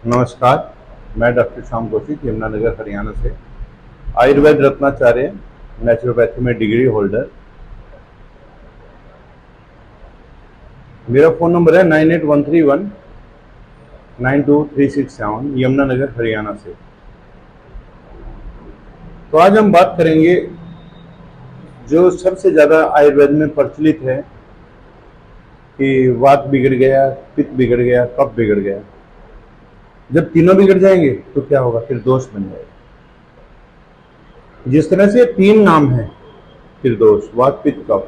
नमस्कार। मैं डॉक्टर श्याम कौशिक, यमुनानगर हरियाणा से आयुर्वेद रत्नाचार्य, नेचुरोपैथी में डिग्री होल्डर। मेरा फ़ोन नंबर है 9813192367, यमुनानगर हरियाणा से। तो आज हम बात करेंगे जो सबसे ज़्यादा आयुर्वेद में प्रचलित है कि वात बिगड़ गया, पित्त बिगड़ गया, कफ बिगड़ गया। जब तीनों बिगड़ जाएंगे तो क्या होगा? फिर दोष बन जाएगा। जिस तरह से तीन नाम है त्रिदोष, वात पित्त कफ,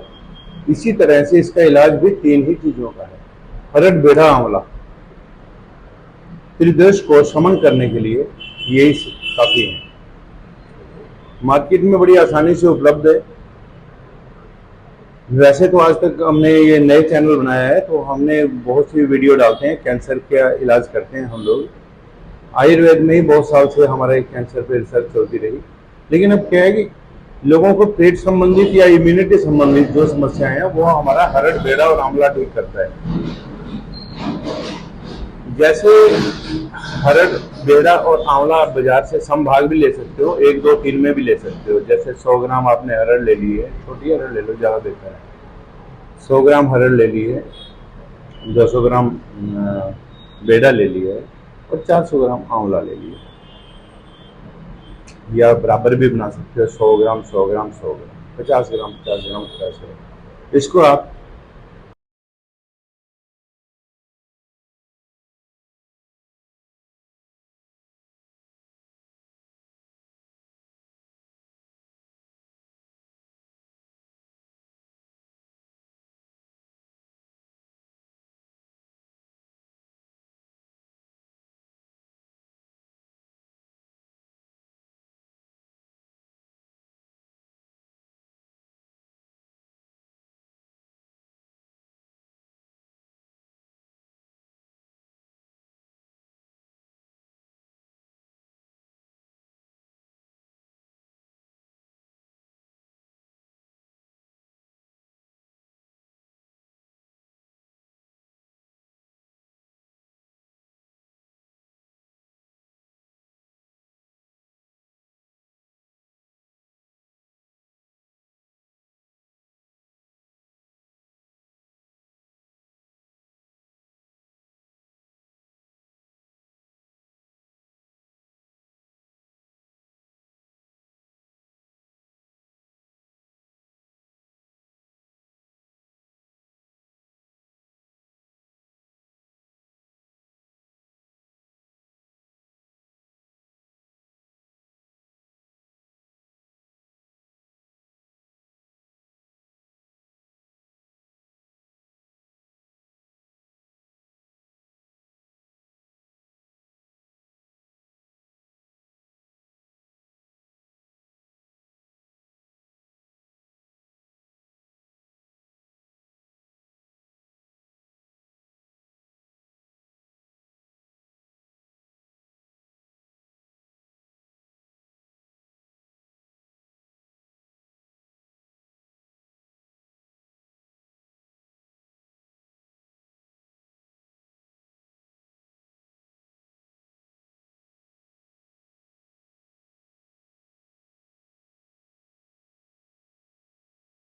इसी तरह से इसका इलाज भी तीन ही चीजों का है, हरड़ बेढ़ा आंवला। त्रिदोष को शमन करने के लिए यही काफी है। मार्केट में बड़ी आसानी से उपलब्ध है। वैसे तो आज तक हमने ये नए चैनल बनाया है तो हमने बहुत सी वीडियो डालते हैं, कैंसर का इलाज करते हैं हम लोग। आयुर्वेद में ही बहुत साल से हमारे कैंसर पे रिसर्च चलती रही। लेकिन अब क्या है कि लोगों को पेट संबंधित या इम्यूनिटी संबंधित जो समस्याएं हैं वो हमारा हरड़ बेड़ा और आंवला ठीक करता है। जैसे हरड़ बेड़ा और आंवला आप बाजार से समभाग भी ले सकते हो, 1 2 3 में भी ले सकते हो। जैसे 100 ग्राम आपने हरड़ ले ली है, छोटी हरड़ ले लो, ज़्यादा बेहतर है। 100 ग्राम हरड़ ले ली है, 200 ग्राम बेड़ा ले लिया है और 400 ग्राम आंवला ले लिया है। या बराबर भी बना सकते हो, 100 ग्राम 100 ग्राम 100 ग्राम, 50 ग्राम 50 ग्राम 50 ग्राम। इसको आप